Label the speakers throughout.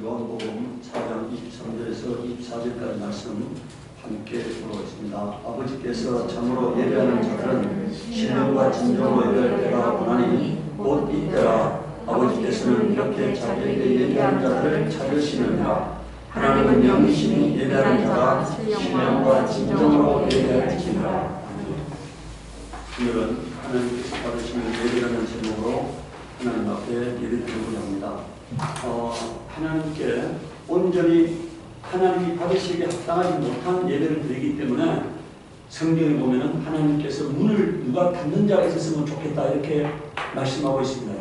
Speaker 1: 요한복음 4장 23절에서 24절까지 말씀 함께 보겠습니다. 아버지께서 참으로 예배하는 자들은 신령과 진정으로 예배할 때가 오나니 곧 이때라. 아버지께서는 이렇게 자기에게 예배하는 자들을 찾으시느니라. 하나님은 영이시니 예배하는 자가 신령과 진정으로 예배할지니라. 오늘은 하나님께서 받으시는 예배라는 제목으로 하나님 앞에 예배드리고자 합니다. 하나님께 온전히 하나님이 받으시기에 합당하지 못한 예배를 드리기 때문에 성경에 보면은 하나님께서 문을 누가 닫는 자가 있었으면 좋겠다 이렇게 말씀하고 있습니다.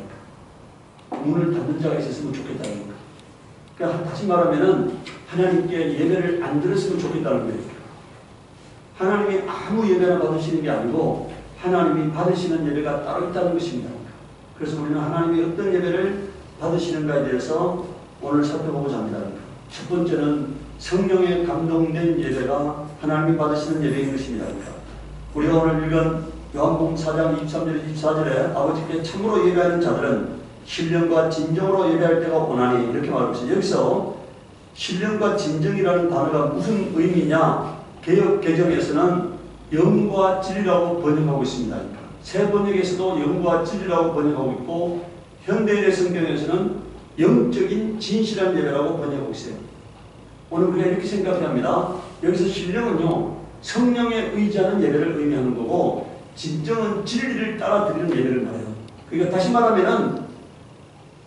Speaker 1: 문을 닫는 자가 있었으면 좋겠다. 그러니까 다시 말하면은 하나님께 예배를 안 드렸으면 좋겠다는 거예요. 하나님이 아무 예배나 받으시는 게 아니고 하나님이 받으시는 예배가 따로 있다는 것입니다. 그래서 우리는 하나님이 어떤 예배를 받으시는가에 대해서 오늘 살펴보고자 합니다. 첫 번째는 성령에 감동된 예배가 하나님이 받으시는 예배인 것입니다. 우리가 오늘 읽은 요한복음 4장 23절 24절에 아버지께 참으로 예배하는 자들은 신령과 진정으로 예배할 때가 오나니 이렇게 말하고 있어요. 여기서 신령과 진정이라는 단어가 무슨 의미냐? 개역 개정에서는 영과 진리라고 번역하고 있습니다. 새 번역에서도 영과 진리라고 번역하고 있고 현대인의 성경에서는 영적인 진실한 예배라고 번역하고 있어요. 오늘 우리가 이렇게 생각을 합니다. 여기서 신령은요 성령에 의지하는 예배를 의미하는 거고 진정은 진리를 따라 드리는 예배를 말해요. 그러니까 다시 말하면은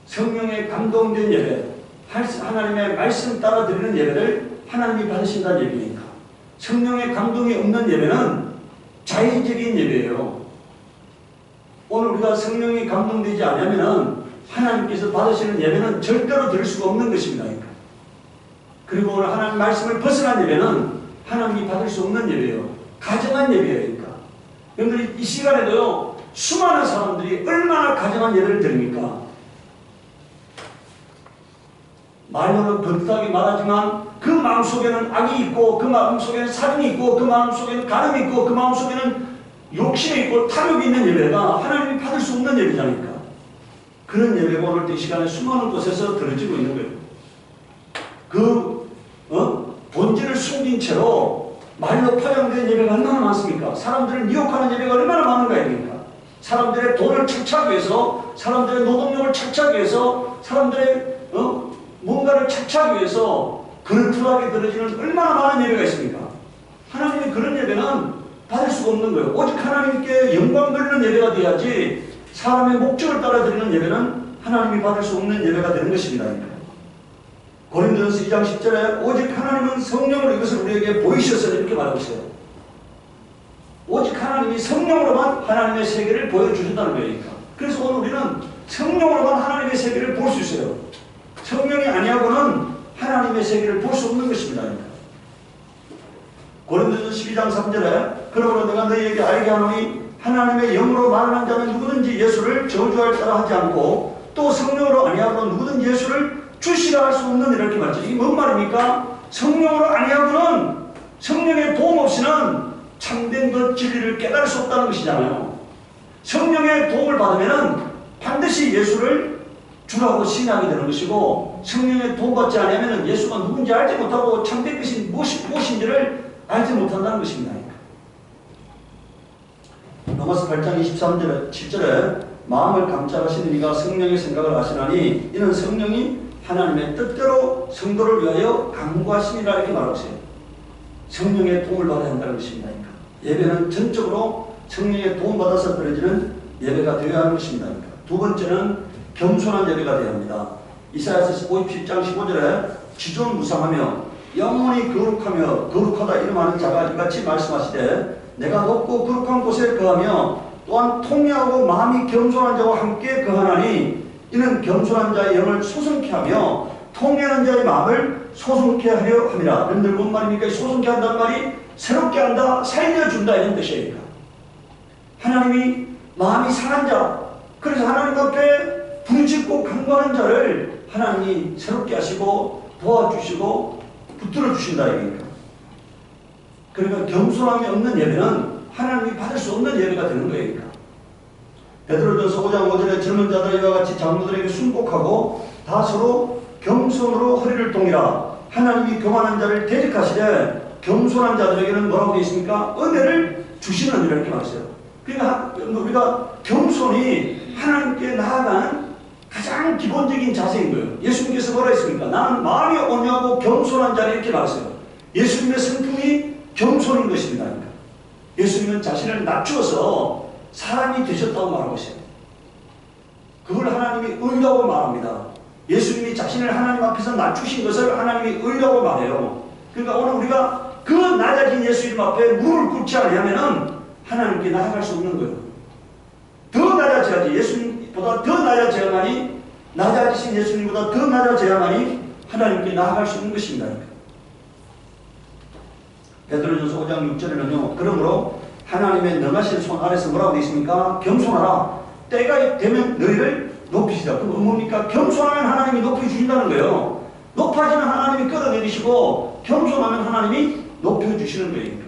Speaker 1: 성령에 감동된 예배, 하나님의 말씀 따라 드리는 예배를 하나님이 받으신다는 얘기니까. 성령의 감동이 없는 예배는 자의적인 예배예요. 오늘 우리가 성령이 감동되지 않으면 하나님께서 받으시는 예배는 절대로 드릴 수가 없는 것입니다. 그리고 오늘 하나님 말씀을 벗어난 예배는 하나님이 받을 수 없는 예배예요. 가정한 예배예요. 여러분들이 이 시간에도요 수많은 사람들이 얼마나 가정한 예배를 드립니까? 말로는 번듯하게 말하지만 그 마음속에는 악이 있고 그 마음속에는 살인이 있고 그 마음속에는 간음이 있고 그 마음속에는 욕심이 있고 탐욕이 있는 예배가 하나님이 받을 수 없는 예배잖아요. 그런 예배가 오늘 이 시간에 수많은 곳에서 들어지고 있는 거예요. 그 본질을 숨긴 채로 말로 파장된 예배가 얼마나 많습니까? 사람들을 미혹하는 예배가 얼마나 많은가 아닙니까? 사람들의 돈을 착취하기 위해서, 사람들의 노동력을 착취하기 위해서, 사람들의 뭔가를 착취하기 위해서 그릇하게 들어지는 얼마나 많은 예배가 있습니까? 하나님의 그런 예배는 받을 수가 없는 거예요. 오직 하나님께 영광 돌리는 예배가 돼야지 사람의 목적을 따라 드리는 예배는 하나님이 받을 수 없는 예배가 되는 것입니다. 고린도전서 2장 10절에 오직 하나님은 성령으로 이것을 우리에게 보이셨어요. 이렇게 말하고 있어요. 오직 하나님이 성령으로만 하나님의 세계를 보여주셨다는 거예요. 그래서 오늘 우리는 성령으로만 하나님의 세계를 볼 수 있어요. 성령이 아니하고는 하나님의 세계를 볼 수 없는 것입니다. 고린도전서 12장 3절에 그러므로 내가 너희에게 알게 하노니 하나님의 영으로 말하는 자는 누구든지 예수를 저주할 따라 하지 않고 또 성령으로 아니하고는 누구든지 예수를 주시라 할 수 없는 이렇게 말이죠. 이게 뭔 말입니까? 성령으로 아니하고는 성령의 도움 없이는 참된 그 진리를 깨달을 수 없다는 것이잖아요. 성령의 도움을 받으면 반드시 예수를 주라고 신앙이 되는 것이고 성령의 도움받지 않으면 예수가 누군지 알지 못하고 참된 것이 무엇인지를 알지 못한다는 것입니다. 로마서 8장 23절에 7절에 마음을 감찰하시는 이가 성령의 생각을 아시나니 이는 성령이 하나님의 뜻대로 성도를 위하여 강구하심이라 이렇게 말하고 있어요. 성령의 도움을 받아야 한다는 것입니다. 예배는 전적으로 성령의 도움받아서 드려지는 예배가 되어야 하는 것입니다. 두 번째는 겸손한 예배가 되어야 합니다. 이사야서 57장 15절에 지존무상하며 영원히 거룩하며 거룩하다 이름하는 자가 이같이 말씀하시되 내가 높고 거룩한 곳에 거하며 또한 통회하고 마음이 겸손한 자와 함께 거하나니 이는 겸손한 자의 영을 소성케 하며 통회하는 자의 마음을 소성케 하려 함이라. 여러분들 뭔 말입니까? 소성케 한다는 말이 새롭게 한다, 살려준다 이런 뜻이에요. 하나님이 마음이 상한 자, 그래서 하나님 앞에 부르짖고 간구하는 자를 하나님이 새롭게 하시고 도와주시고 붙들어 주신다 이거니까. 그러니까 겸손함이 없는 예배는 하나님이 받을 수 없는 예배가 되는 거예요. 베드로전서 5장 5절에 젊은 자들 이와 같이 장로들에게 순복하고 다 서로 겸손으로 허리를 동이라. 하나님이 교만한 자를 대적하시되 겸손한 자들에게는 뭐라고 되어 있습니까? 은혜를 주시는 이렇게 말했어요. 그러니까 우리가 겸손이 하나님께 나아가는 가장 기본적인 자세인 거예요. 예수님께서 뭐라 했습니까? 나는 마음이 온유하고 겸손한 자를 이렇게 말했어요. 예수님의 성품이 겸손인 것입니다. 예수님은 자신을 낮추어서 사람이 되셨다고 말하고 있어요. 그걸 하나님이 의라고 말합니다. 예수님이 자신을 하나님 앞에서 낮추신 것을 하나님이 의라고 말해요. 그러니까 오늘 우리가 그 낮아진 예수님 앞에 무릎을 꿇지 않으면 하나님께 나아갈 수 없는 거예요. 더 낮아져야지. 예수님보다 더 낮아져야만이, 낮아지신 예수님보다 더 낮아져야만이 하나님께 나아갈 수 있는 것입니다. 베드로전서 5장 6절에는요. 그러므로 하나님의 능하신 손 아래서 뭐라고 되어 있습니까? 겸손하라. 때가 되면 너희를 높이시다. 그럼 뭡니까? 겸손하면 하나님이 높여주신다는 거예요. 높아지는 하나님이 끌어내리시고 겸손하면 하나님이 높여주시는 거예요.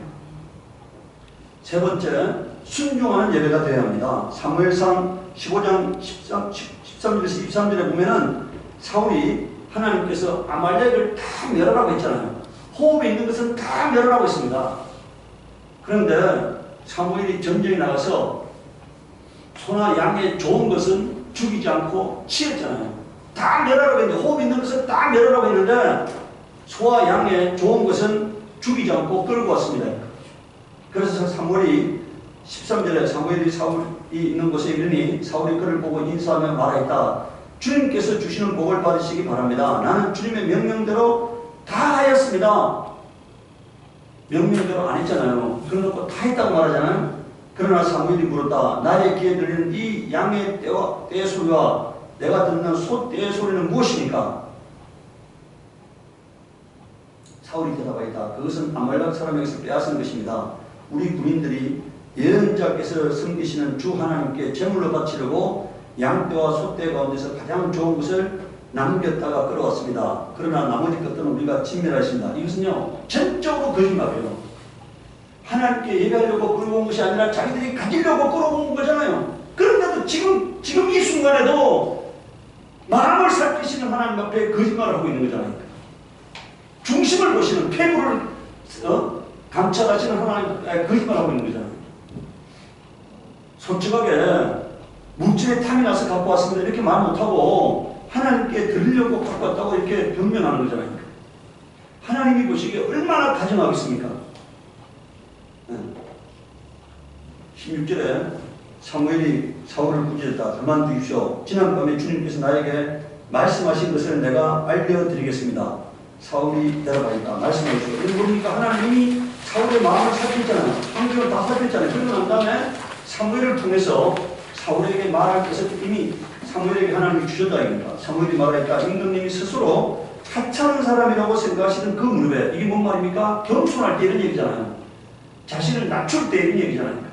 Speaker 1: 세 번째, 순종하는 예배가 되어야 합니다. 사무엘상 15장 13절에서 23절에 보면은 사울이 하나님께서 아말렉을 다 멸하라고 했잖아요. 호흡에 있는 것은 다 멸하라고 했습니다. 그런데 사무엘이 전쟁에 나가서 소나 양의 좋은 것은 죽이지 않고 치었잖아요. 다 멸하라고 했는데, 호흡 있는 것은 다 멸하라고 했는데 소와 양의 좋은 것은 죽이지 않고 끌고 왔습니다. 그래서 사무엘이 13절에 사무엘이 사울이 있는 곳에 이르니 사울이 그를 보고 인사하며 말하였다. 주님께서 주시는 복을 받으시기 바랍니다. 나는 주님의 명령대로 다 하였습니다. 명령대로 안 했잖아요. 그래놓고 다 했다고 말하잖아요. 그러나 사무엘이 물었다. 나의 귀에 들리는 이 양의 떼의 소리와 내가 듣는 소 떼의 소리는 무엇입니까? 사울이 대답하였다. 그것은 아말렉 사람에게서 빼앗은 것입니다. 우리 군인들이 예언자께서 섬기시는 주 하나님께 제물로 바치려고 양떼와 소떼 가운데서 가장 좋은 것을 남겼다가 끌어왔습니다. 그러나 나머지 것들은 우리가 진멸하십니다. 이것은요, 전적으로 거짓말이에요. 하나님께 예배하려고 끌어온 것이 아니라 자기들이 가지려고 끌어온 거잖아요. 그런데도 지금 이 순간에도 마음을 살피시는 하나님 앞에 거짓말을 하고 있는 거잖아요. 중심을 보시는, 폐부를 감찰하시는 하나님 앞에 거짓말을 하고 있는 거잖아요. 솔직하게 물질에 탐이 나서 갖고 왔습니다 이렇게 말 못하고 하나님께 드리려고 갖고 왔다고 이렇게 변명하는 거잖아요. 하나님이 보시기에 얼마나 다정하겠습니까? 16절에 사무엘이 사울을 꾸짖었다. 그만두십시오. 지난밤에 주님께서 나에게 말씀하신 것을 내가 알려드리겠습니다. 사울이 대답하니까 말씀하십시오. 이건 뭡니까? 하나님이 사울의 마음을 살폈잖아요. 환경을 다 살폈잖아요. 그러고 난 다음에 사무엘을 통해서 사울에게 말할 것을 이미 사무엘에게 하나님이 주셨다 이겁니다. 사무엘이 말하니까 임금님이 스스로 하찮은 사람이라고 생각하시는 그 무렵에, 이게 뭔 말입니까? 겸손할 때 이런 얘기잖아요. 자신을 낮출 때 이런 얘기잖아요.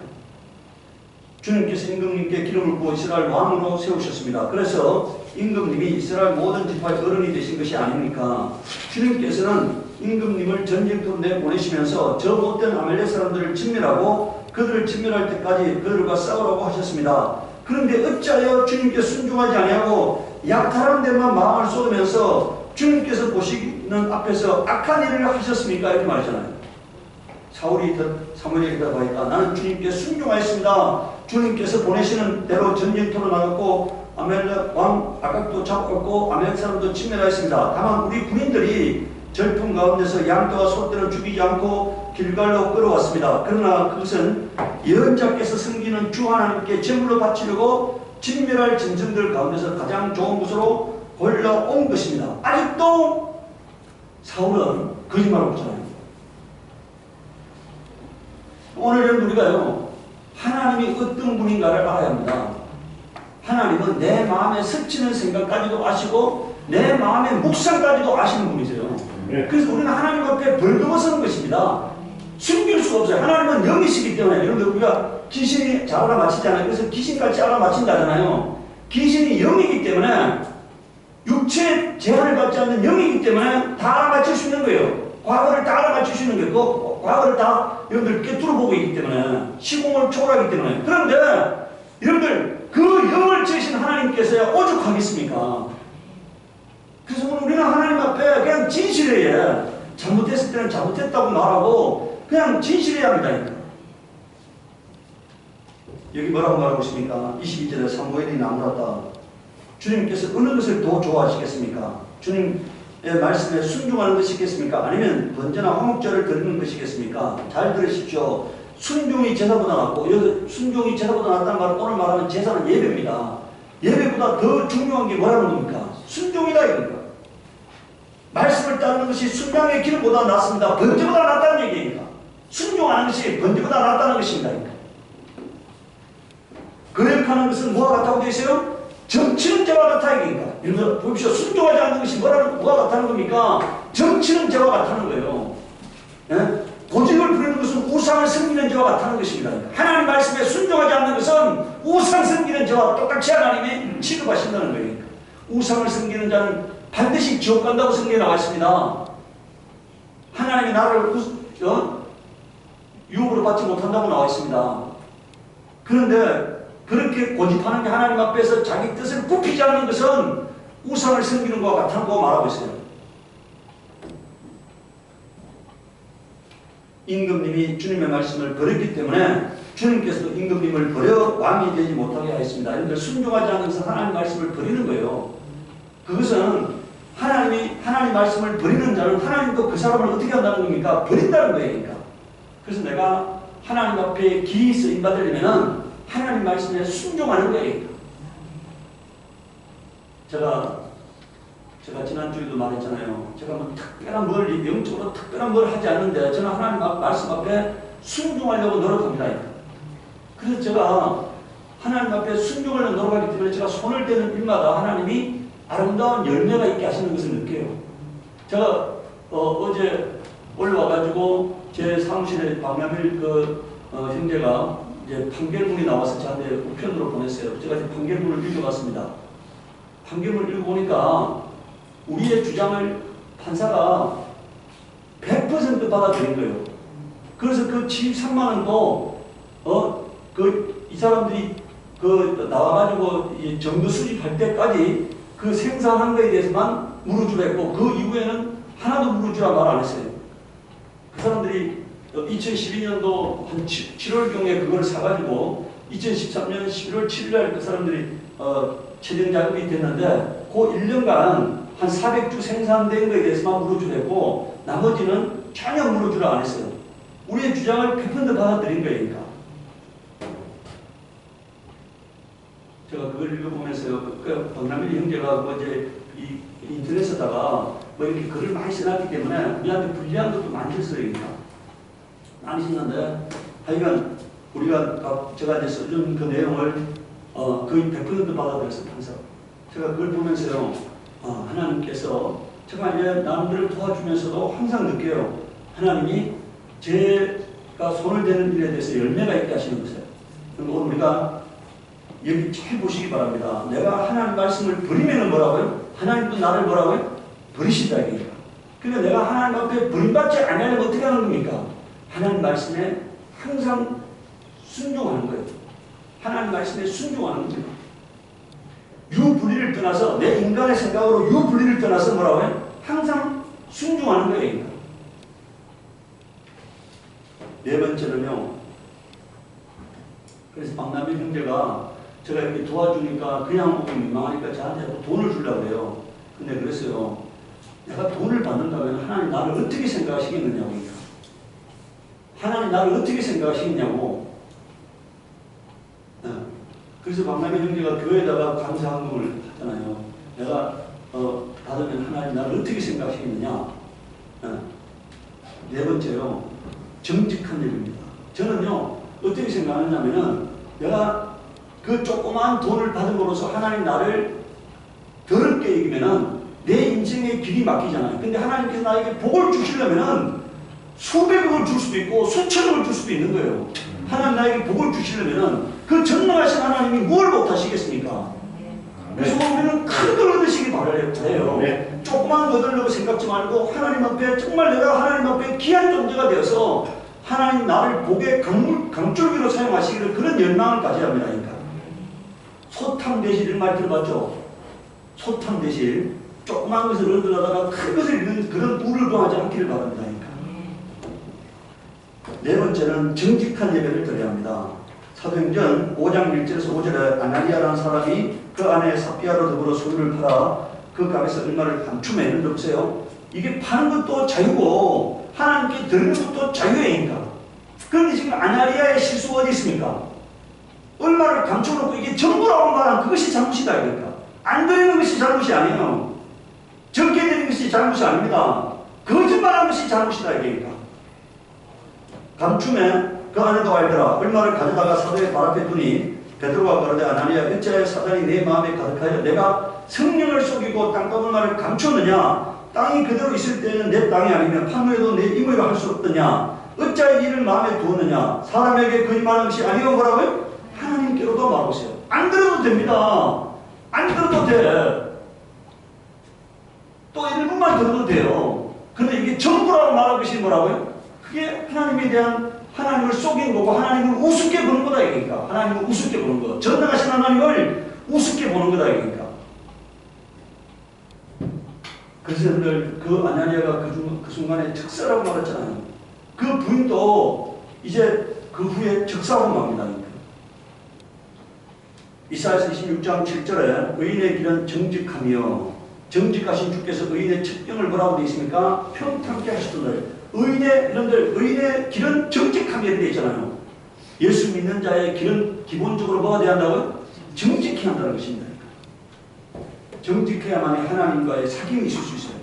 Speaker 1: 주님께서 임금님께 기름을 부어 이스라엘 왕으로 세우셨습니다. 그래서 임금님이 이스라엘 모든 지파의 어른이 되신 것이 아닙니까? 주님께서는 임금님을 전쟁터로 내보내시면서 저 못된 아말렉 사람들을 진멸하고 그들을 진멸할 때까지 그들과 싸우라고 하셨습니다. 그런데 어찌하여 주님께 순종하지 아니하고 약탈한 데만 마음을 쏟으면서 주님께서 보시는 앞에서 악한 일을 하셨습니까? 이렇게 말했잖아요. 사무엘이 대답하였다. 나는 주님께 순종하였습니다. 주님께서 보내시는 대로 전쟁터로 나갔고 아말렉 왕 아각도 잡았고 아말렉 사람도 침멸하였습니다. 다만 우리 군인들이 절품 가운데서 양떼와 소떼를 죽이지 않고 길갈로 끌어왔습니다. 그러나 그것은 예언자께서 섬기는 주 하나님께 제물로 바치려고 진멸할 짐승들 가운데서 가장 좋은 것으로 골라온 것입니다. 아직도 사울은 거짓말하고 있잖아요. 오늘은 우리가요, 하나님이 어떤 분인가를 알아야 합니다. 하나님은 내 마음에 스치는 생각까지도 아시고 내 마음의 묵상까지도 아시는 분이세요. 그래서 우리는 하나님 앞에 벌거벗는 것입니다. 숨길 수가 없어요. 하나님은 영이시기 때문에. 여러분들 우리가 귀신이 잘 알아맞히잖아요. 그래서 귀신같이 알아맞힌다잖아요. 귀신이 영이기 때문에, 육체의 제한을 받지 않는 영이기 때문에 다 알아맞힐 수 있는 거예요. 과거를 다 알아맞힐 수 있는 거예요. 그 과거를 다 여러분들 꿰뚫어 보고 있기 때문에, 시공을 초월하기 때문에. 그런데 여러분들 그 영을 지으신 하나님께서야 오죽하겠습니까? 그래서 오늘 우리는 하나님 앞에 그냥 진실해야 해. 잘못했을 때는 잘못했다고 말하고 그냥 진실해야 합니다. 여기 뭐라고 말하고 있습니까? 22절에 사무엘이 나무랐다. 주님께서 어느 것을 더 좋아하시겠습니까? 주님의 말씀에 순종하는 것이겠습니까? 아니면 번제나 화목제를 드리는 것이겠습니까? 잘 들으십시오. 순종이 제사보다 낫고, 여기 순종이 제사보다 낫다는 말은 오늘 말하는 제사는 예배입니다. 예배보다 더 중요한 게 뭐라는 겁니까? 순종이다 이겁니다. 말씀을 따르는 것이 순양의 길보다 낫습니다. 번제보다 낫다는 얘기입니다. 순종하는 것이 번제보다 낫다는 것입니다. 거역하는 것은 뭐와 같다고 되어 있어요? 정치는 죄와 같다 이겁니다. 여러분 보십시오. 순종하지 않는 것이 뭐와 같다는 겁니까? 정치는 죄와 같다는 거예요. 예? 고집을 부리는 것은 우상을 섬기는 죄와 같다는 것입니다. 하나님 말씀에 순종하지 않는 것은 우상 섬기는 죄와 똑같이 하나님이 취급하신다는 거예요. 우상을 섬기는 자는 반드시 지옥 간다고 성경에 나와 있습니다. 하나님이 나를 유혹으로 받지 못한다고 나와 있습니다. 그런데 그렇게 고집하는 게 하나님 앞에서 자기 뜻을 굽히지 않는 것은 우상을 섬기는 것과 같다고 말하고 있어요. 임금님이 주님의 말씀을 버렸기 때문에 주님께서도 임금님을 버려 왕이 되지 못하게 하였습니다. 여러분들 순종하지 않는 것은 하나님 말씀을 버리는 거예요. 그것은 하나님 말씀을 버리는 자는 하나님도 그 사람을 어떻게 한다는 겁니까? 버린다는 거예요. 그러니까. 그래서 내가 하나님 앞에 기이 쓰임 받으려면 하나님 말씀에 순종하는 거예요. 제가 지난주에도 말했잖아요. 제가 뭐 특별한 뭘, 영적으로 특별한 뭘 하지 않는데 저는 하나님 말씀 앞에 순종하려고 노력합니다. 그래서 제가 하나님 앞에 순종하려고 노력하기 때문에 제가 손을 대는 일마다 하나님이 아름다운 열매가 있게 하시는 것을 느껴요. 제가 어제 올라와가지고 제 사무실에 박남일 형제가 이제 판결문이 나와서 저한테 우편으로 보냈어요. 제가 이제 판결문을 읽어봤습니다. 판결문을 읽어보니까 우리의 주장을 판사가 100% 받아들인 거예요. 그래서 그 73만 원도 이 사람들이 나와가지고 정도 수집할 때까지 그 생산한 거에 대해서만 물어주라 했고 그 이후에는 하나도 물어주라 말 안 했어요. 그 사람들이 2012년도 한 7월경에 그걸 사가지고 2013년 11월 7일날 그 사람들이 최종 작업이 됐는데 그 1년간 한 400주 생산된 거에 대해서만 물어주랬고 나머지는 전혀 물어주라 안 했어요. 우리의 주장을 100% 받아들인 거예요. 그러니까. 제가 그걸 읽어보면서요. 그 박남일 형제가 이제 이 인터넷에다가 뭐 이렇게 글을 많이 써놨기 때문에 우리한테 불리한 것도 많이 썼어요. 그러니까. 많이 썼는데 하여간 제가 이제 써준 그 내용을 거의 100% 받아들였어요. 항상. 제가 그걸 보면서요. 하나님께서 제가 이제 남들을 도와주면서도 항상 느껴요. 하나님이 제가 손을 대는 일에 대해서 열매가 있게 하시는 것이에요. 그리고 우리가 여기 잘 보시기 바랍니다. 내가 하나님 말씀을 버리면 뭐라고요? 하나님도 나를 뭐라고요? 버리신다 이게. 그러니까 내가 하나님 앞에 버림받지 않으려면 어떻게 하는 겁니까? 하나님 말씀에 항상 순종하는 거예요. 하나님 말씀에 순종하는 겁니다. 유불리를 떠나서 내 인간의 생각으로 유불리를 떠나서 뭐라고 해요? 항상 순종하는 거예요. 네 번째는요. 그래서 박남일 형제가 제가 이렇게 도와주니까 그냥 보고 민망하니까 저한테 돈을 주려고 해요. 근데 그랬어요. 내가 돈을 받는다면 하나님 나를 어떻게 생각하시겠느냐고. 하나님 나를 어떻게 생각하시겠냐고. 그래서 박남일 형제가 교회에다가 감사헌금을 하잖아요. 내가 받으면 하나님 나를 어떻게 생각하시겠느냐. 네 번째요. 정직한 일입니다. 저는요. 어떻게 생각하느냐면은 내가 그 조그만 돈을 받음으로써 하나님 나를 더럽게 여기면은 내 인생의 길이 막히잖아요. 근데 하나님께서 나에게 복을 주시려면은 수백억을 줄 수도 있고 수천억을 줄 수도 있는 거예요. 하나님 나에게 복을 주시려면은 그 전능하신 하나님이 뭘 못하시겠습니까? 그래서 우리는 큰 걸 얻으시기 바라요.
Speaker 2: 네.
Speaker 1: 조그만 거 얻으려고 생각지 말고 하나님 앞에 정말 내가 하나님 앞에 귀한 존재가 되어서 하나님 나를 복의 강줄기로 사용하시기를 그런 열망을 가져야 합니다. 그러니까. 소탐대실 이런 말 들어봤죠? 소탐대실. 조그만 것을 얻으려다가 큰 것을 잃는 그런 우를 범하지 않기를 바랍니다. 네 번째는 정직한 예배를 드려야 합니다. 사도행전 5장 1절에서 5절에 아나니아라는 사람이 그 안에 삽비아로 더불어 소유를 팔아 그 값에서 얼마를 감춤해. 이런 데 보세요. 이게 파는 것도 자유고 하나님께 드리는 것도 자유예니까. 그런데 지금 아나니아의 실수가 어디 있습니까? 얼마를 감춰놓고 이게 전부라고 말하면 그것이 잘못이다. 그러니까 안 드리는 것이 잘못이 아니에요. 적게 드리는 것이 잘못이 아닙니다. 거짓말하는 것이 잘못이다. 그러니까 감춤에 그 안에도 알더라. 얼마를 가져다가 사도의 발 앞에 두니 베드로가 가로되 아나니아 어찌하여 사단이 내 마음에 가득하여 내가 성령을 속이고 땅값 얼마를 감췄느냐. 땅이 그대로 있을 때는 내 땅이 아니면 판매도 내 임의로 할 수 없더냐. 어찌하여 이를 마음에 두었느냐. 사람에게 거짓말하는 것이 아니오. 뭐라고요? 하나님께로도 말하세요. 안 들어도 됩니다. 안 들어도 돼. 또 일부만 들어도 돼요. 그런데 이게 전부라고 말할 것이 뭐라고요? 그게 하나님에 대한 하나님을 속인 거고 하나님을 우습게 보는 거다 이거니까. 하나님을 우습게 보는 거. 전능하신 하나님을 우습게 보는 거다 이거니까. 그래서 여러분들 그 아나니아가 그 순간에 적사라고 말했잖아요. 그 부인도 이제 그 후에 적사하고 맙니다. 이사야서 26장 7절에 의인의 길은 정직하며 정직하신 주께서 의인의 첩경을 뭐라고 되어 있습니까? 평탄케 하시던들. 의인의 길은 정직하게 되어 있잖아요. 예수 믿는 자의 길은 기본적으로 뭐가 되어야 한다고요? 정직해야 한다는 것입니다. 정직해야만이 하나님과의 사귐이 있을 수 있어요.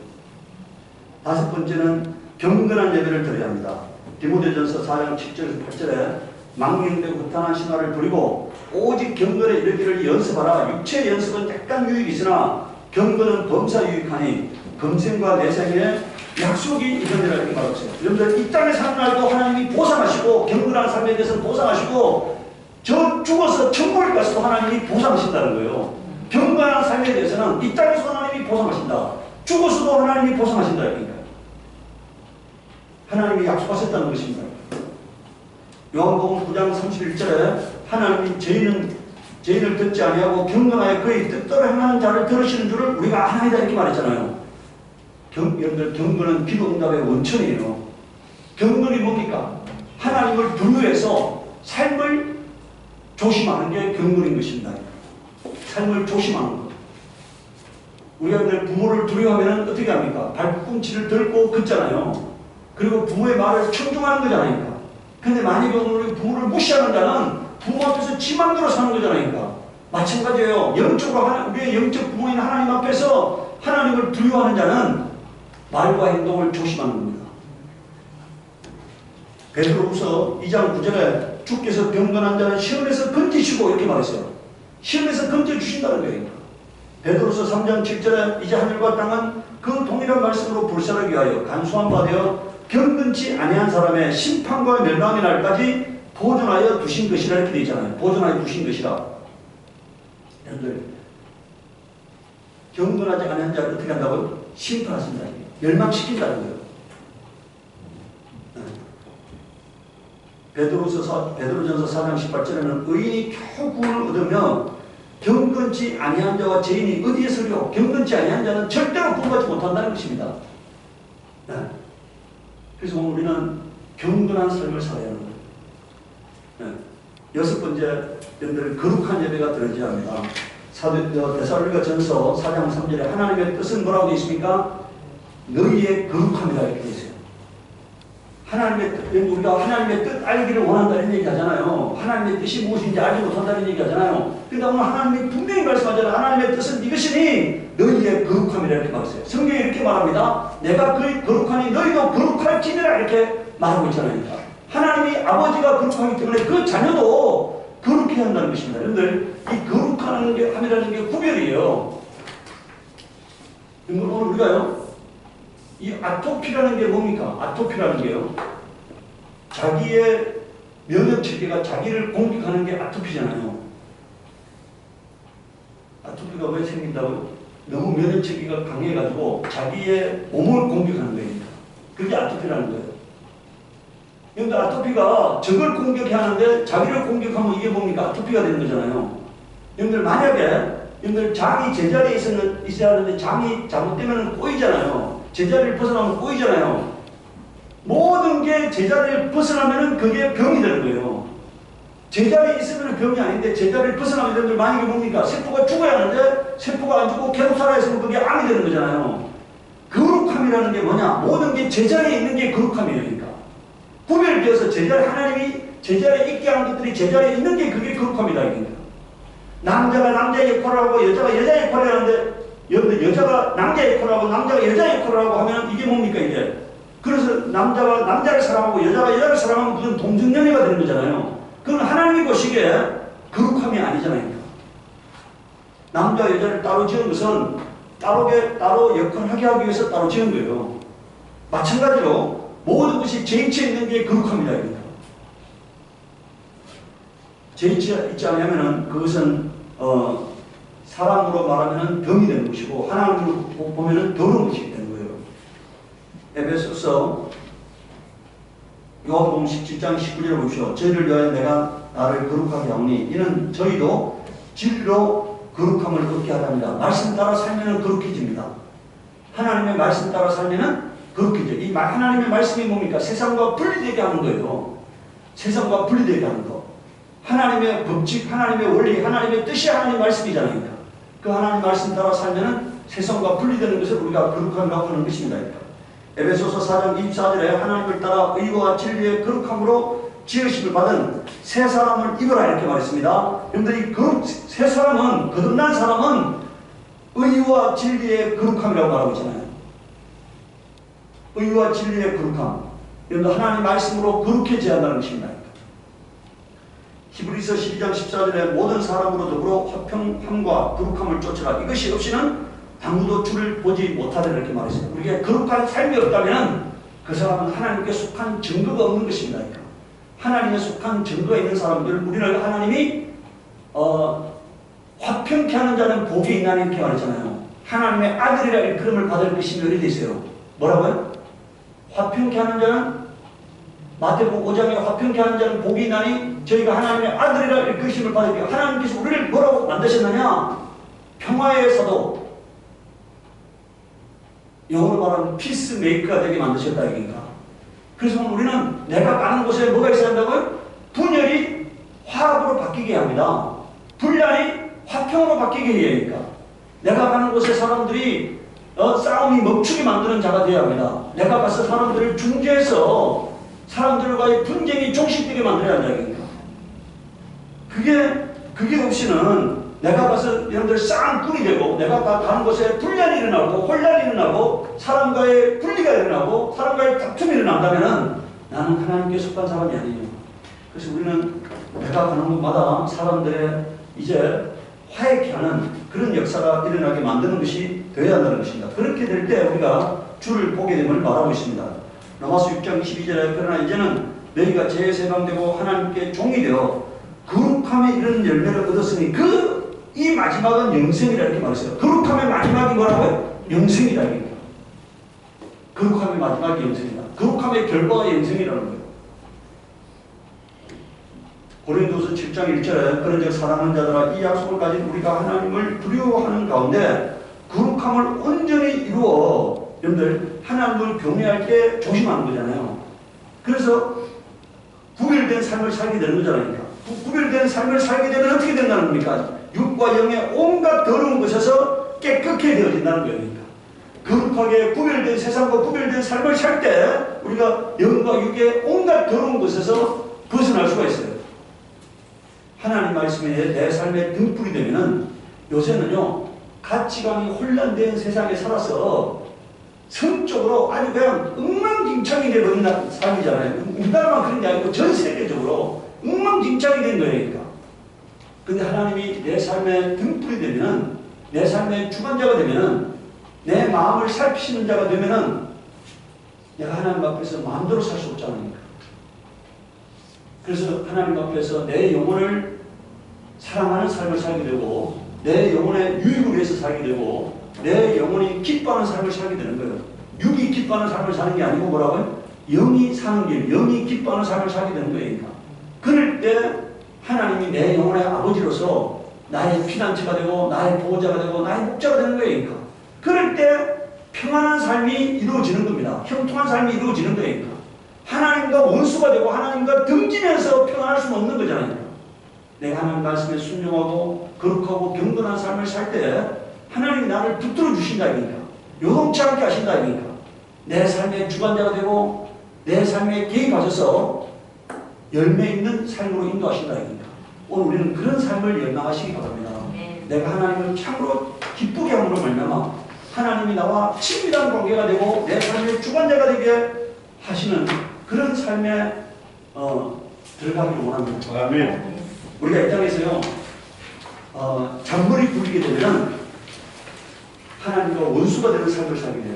Speaker 1: 다섯 번째는 경건한 예배를 드려야 합니다. 디모데전서 4장 7절 8절에 망령되고 허탄한 신화를 버리고 오직 경건에 이르기를 연습하라. 육체의 연습은 약간 유익이 있으나 경건은 범사 유익하니 금생과 내생에 약속이 있느니라 이렇게 말했어요. 여러분들 이 땅에 사는 날도 하나님이 보상하시고 경건한 삶에 대해서는 보상하시고 저 죽어서 천국을 가서도 하나님이 보상하신다는 거예요. 경건한 삶에 대해서는 이 땅에서 하나님이 보상하신다. 죽어서도 하나님이 보상하신다. 그러니까 하나님이 약속하셨다는 것입니다. 요한복음 9장 31절에 하나님이 죄인을 듣지 아니하고 경건하여 그의 뜻대로 행하는 자를 들으시는 줄을 우리가 아나이다 이렇게 말했잖아요. 여러분들 경건은 기도 응답의 원천이에요. 경건이 뭡니까? 하나님을 두려워해서 삶을 조심하는 게 경건인 것입니다. 삶을 조심하는 것. 우리가 부모를 두려워하면 어떻게 합니까? 발꿈치를 들고 긋잖아요. 그리고 부모의 말을 청중하는 거잖아요. 근데 만약에 오늘 부모를 무시하는 자는 부모 앞에서 지 맘대로 사는 거잖아요. 마찬가지예요. 영적으로 우리의 영적 부모인 하나님 앞에서 하나님을 두려워하는 자는 말과 행동을 조심하는 겁니다. 베드로후서 2장 9절에 주께서 경건한 자는 시험에서 건지시고 이렇게 말했어요. 시험에서 건져주신다는 거예요. 베드로후서 3장 7절에 이제 하늘과 땅은 그 동일한 말씀으로 불사르기 위하여 간수한 바 되어 경건치 아니한 사람의 심판과 멸망의 날까지 보존하여 두신 것이라 이렇게 되어 있잖아요. 보존하여 두신 것이라. 여러분들 경건하지 않은 자를 어떻게 한다고요? 심판하신다. 멸망시킨다는 거예요. 베드로전서 4장 18절에는 의인이 겨우 구원을 얻으며 경건치 아니한 자와 죄인이 어디에 서려? 경건치 아니한 자는 절대로 구원받지 못한다는 것입니다. 그래서 오늘 우리는 경건한 삶을 살아야 하는 거예요. 여섯 번째, 여러분들 거룩한 예배가 드려져야 합니다. 데살로니가 전서 4장 3절에 하나님의 뜻은 뭐라고 되어 있습니까? 너희의 거룩함이라 이렇게 되어 있어요. 우리가 하나님의 뜻 알기를 원한다는 얘기 하잖아요. 하나님의 뜻이 무엇인지 알지 못한다는 얘기 하잖아요. 그런데 오늘 하나님이 분명히 말씀하잖아요. 하나님의 뜻은 이것이니 너희의 거룩함이라 이렇게 말했어요. 성경이 이렇게 말합니다. 내가 그의 거룩하니 너희도 거룩할지니라 이렇게 말하고 있잖아요. 하나님이 아버지가 거룩하기 때문에 그 자녀도 거룩해야 한다는 것입니다. 여러분들 이 거룩하는 게 함이라는 게 구별이에요. 오늘 우리가요. 이 아토피라는 게 뭡니까? 아토피라는 게요. 자기의 면역체계가 자기를 공격하는 게 아토피잖아요. 아토피가 왜 생긴다고요? 너무 면역체계가 강해가지고 자기의 몸을 공격하는 거예요. 그게 아토피라는 거예요. 그런데 아토피가 적을 공격하는데 자기를 공격하면 이게 뭡니까? 아토피가 되는 거잖아요. 여러분들 만약에 여러분들 장이 제자리에 있어야 하는데 장이 잘못되면 꼬이잖아요. 제자리를 벗어나면 꼬이잖아요. 모든 게 제자리를 벗어나면 그게 병이 되는 거예요. 제자리에 있으면 병이 아닌데 제자리를 벗어나면 여러분들 만약에 뭡니까? 세포가 죽어야 하는데 세포가 안 죽고 계속 살아있으면 그게 암이 되는 거잖아요. 거룩함이라는 게 뭐냐? 모든 게 제자리에 있는 게 거룩함이에요. 그러니까 구별되어서 제자리, 하나님이 제자리에 있게 하는 것들이 제자리에 있는 게 그게 거룩함이다. 그러니까 남자가 남자의 역할을 하고 여자가 여자의 역할을 하는데 여러분들 여자가 남자의 역할을 하고 남자가 여자의 역할을 하고 하면 이게 뭡니까 이게? 그래서 남자가 남자를 사랑하고 여자가 여자를 사랑하면 그건 동정연애가 되는 거잖아요. 그건 하나님이 보시기에 거룩함이 아니잖아요. 남자 여자를 따로 지은 것은 따로 역할을 하기 위해서 따로 지은 거예요. 마찬가지로 모든 것이 제2치에 있는 게 거룩합니다. 제2치가 있지 않으면 그것은 사람으로 말하면 병이 되는 것이고 하나님으로 보면 더러운 것이 되는 거예요. 에베소서 요한복음 17장 19절을 보십시오. 저희를 위하여 내가 나를 거룩하게 하오니 이는 저희도 진리로 거룩함을 얻게 하답니다. 말씀 따라 살면 거룩해집니다. 하나님의 말씀 따라 살면 거룩해져. 이 하나님의 말씀이 뭡니까? 세상과 분리되게 하는 거예요. 세상과 분리되게 하는 거. 하나님의 법칙, 하나님의 원리, 하나님의 뜻이 하나님의 말씀이잖아요. 그 하나님의 말씀 따라 살면 세상과 분리되는 것을 우리가 거룩함이라고 하는 것입니다. 에베소서 4장 24절에 하나님을 따라 의와 진리의 거룩함으로 지으심을 받은 새 사람을 입어라 이렇게 말했습니다. 그런데 이 새 사람은, 거듭난 사람은 의와 진리의 거룩함이라고 말하고 있잖아요. 의와 진리의 거룩함. 그런데 하나님 말씀으로 거룩해져야 한다는 것입니다. 히브리서 12장 14절에 모든 사람으로 더불어 화평함과 거룩함을 쫓으라. 이것이 없이는 아무도 주를 보지 못하다 이렇게 말했어요. 우리가 거룩한 삶이 없다면 그 사람은 하나님께 속한 증거가 없는 것입니다. 하나님에 속한 증거가 있는 사람들, 우리는 하나님이 화평케 하는 자는 복이 있나니 이렇게 말했잖아요. 하나님의 아들이라 일컬음을 받을 것이 멸이 되세요. 뭐라고요? 화평케 하는 자는 마태복음 5장에 화평케 하는 자는 복이 있나니 저희가 하나님의 아들이라 일컬음을 받을 때 하나님께서 우리를 뭐라고 만드셨느냐? 평화의 사도, 영어로 말하면 피스메이커가 되게 만드셨다 얘기인가. 그래서 우리는 내가 가는 곳에 뭐가 있어야 한다고요? 분열이 화합으로 바뀌게 합니다. 분란이 화평으로 바뀌게 해야 하니까. 내가 가는 곳에 사람들이 싸움이 멈추게 만드는 자가 되어야 합니다. 내가 가서 사람들을 중재해서 사람들과의 분쟁이 종식되게 만들어야 한다 얘기인가. 그게 없이는 내가 가서 여러분들 쌍꾼이 되고 내가 가는 곳에 분란이 일어나고 혼란이 일어나고 사람과의 분리가 일어나고 사람과의 다툼이 일어난다면 나는 하나님께 속한 사람이 아니에요. 그래서 우리는 내가 가는 곳마다 사람들의 이제 화해케 하는 그런 역사가 일어나게 만드는 것이 되어야 한다는 것입니다. 그렇게 될 때 우리가 주를 보게 됨을 말하고 있습니다. 로마서 6장 22절에 그러나 이제는 너희가 죄에 세방되고 하나님께 종이 되어 거룩함에 이르는 열매를 얻었으니 이 마지막은 영생이라 이렇게 말했어요. 거룩함의 마지막이 뭐라고요? 영생이다. 거룩함의 마지막이 영생이다. 거룩함의 결과가 영생이라는 거예요. 고린도서 7장 1절에 그런즉 사랑하는 자들아 이 약속을 가진 우리가 하나님을 두려워하는 가운데 거룩함을 온전히 이루어 여러분들 하나님을 경외할 때 조심하는 거잖아요. 그래서 구별된 삶을 살게 되는 거잖아요. 구별된 삶을 살게 되면 어떻게 된다는 겁니까? 육과 영의 온갖 더러운 것에서 깨끗게 되어진다는 거예요. 거룩하게 구별된 세상과 구별된 삶을 살 때 우리가 영과 육의 온갖 더러운 것에서 벗어날 수가 있어요. 하나님 말씀에 내 삶의 등불이 되면은 요새는요 가치관이 혼란된 세상에 살아서 성적으로 아주 그냥 엉망진창이 되는 삶이잖아요. 우리나라만 그런 게 아니고 전 세계적으로 엉망진창이 된 거예요. 그러니까. 근데 하나님이 내 삶의 등불이 되면은 내 삶의 주관자가 되면은 내 마음을 살피시는 자가 되면은 내가 하나님 앞에서 마음대로 살 수 없잖아요. 그래서 하나님 앞에서 내 영혼을 사랑하는 삶을 살게 되고 내 영혼의 유익을 위해서 살게 되고 내 영혼이 기뻐하는 삶을 살게 되는 거예요. 육이 기뻐하는 삶을 사는 게 아니고 뭐라고요? 영이 사는 길, 영이 기뻐하는 삶을 살게 되는 거예요. 그러니까. 그럴 때 하나님이 내 영혼의 아버지로서 나의 피난처가 되고 나의 보호자가 되고 나의 목자가 되는 거예요. 그러니까. 그럴 때 평안한 삶이 이루어지는 겁니다. 형통한 삶이 이루어지는 거예요. 그러니까. 하나님과 원수가 되고 하나님과 등지면서 평안할 수는 없는 거잖아요. 내가 하나님 말씀에 순종하고 거룩하고 경건한 삶을 살 때 하나님이 나를 붙들어 주신다 이니까. 요동치 않게 하신다 이니까. 내 삶의 주관자가 되고 내 삶에 개입하셔서 열매 있는 삶으로 인도하신다 이니까. 오늘 우리는 그런 삶을 열망하시기 바랍니다. 내가 하나님을 참으로 기쁘게 함으로 말미암아 하나님이 나와 친밀한 관계가 되고 내 삶의 주관자가 되게 하시는 그런 삶에 들어가기를 원합니다.
Speaker 2: 아멘.
Speaker 1: 우리가 이 땅에서요 잔머리 굴리게 되면 하나님과 원수가 되는 삶을 살게 돼요.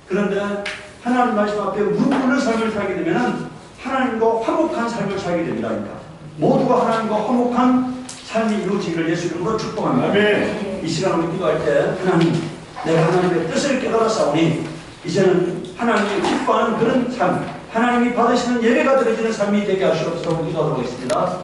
Speaker 1: 그런데 하나님 말씀 앞에 무릎 꿇는 삶을 살게 되면 하나님과 화목한 삶을 살게 됩니다. 그러니까 모두가 하나님과 화목한 삶이 이루어지기를 예수 이름으로 축복합니다.
Speaker 2: 아멘.
Speaker 1: 이 시간 우리 기도할 때 하나님, 내가 하나님의 뜻을 깨달았사오니 이제는 하나님이 기뻐하는 그런 삶, 하나님이 받으시는 예배가 드려지는 삶이 되게 하시옵소서 기도하도록 하겠습니다.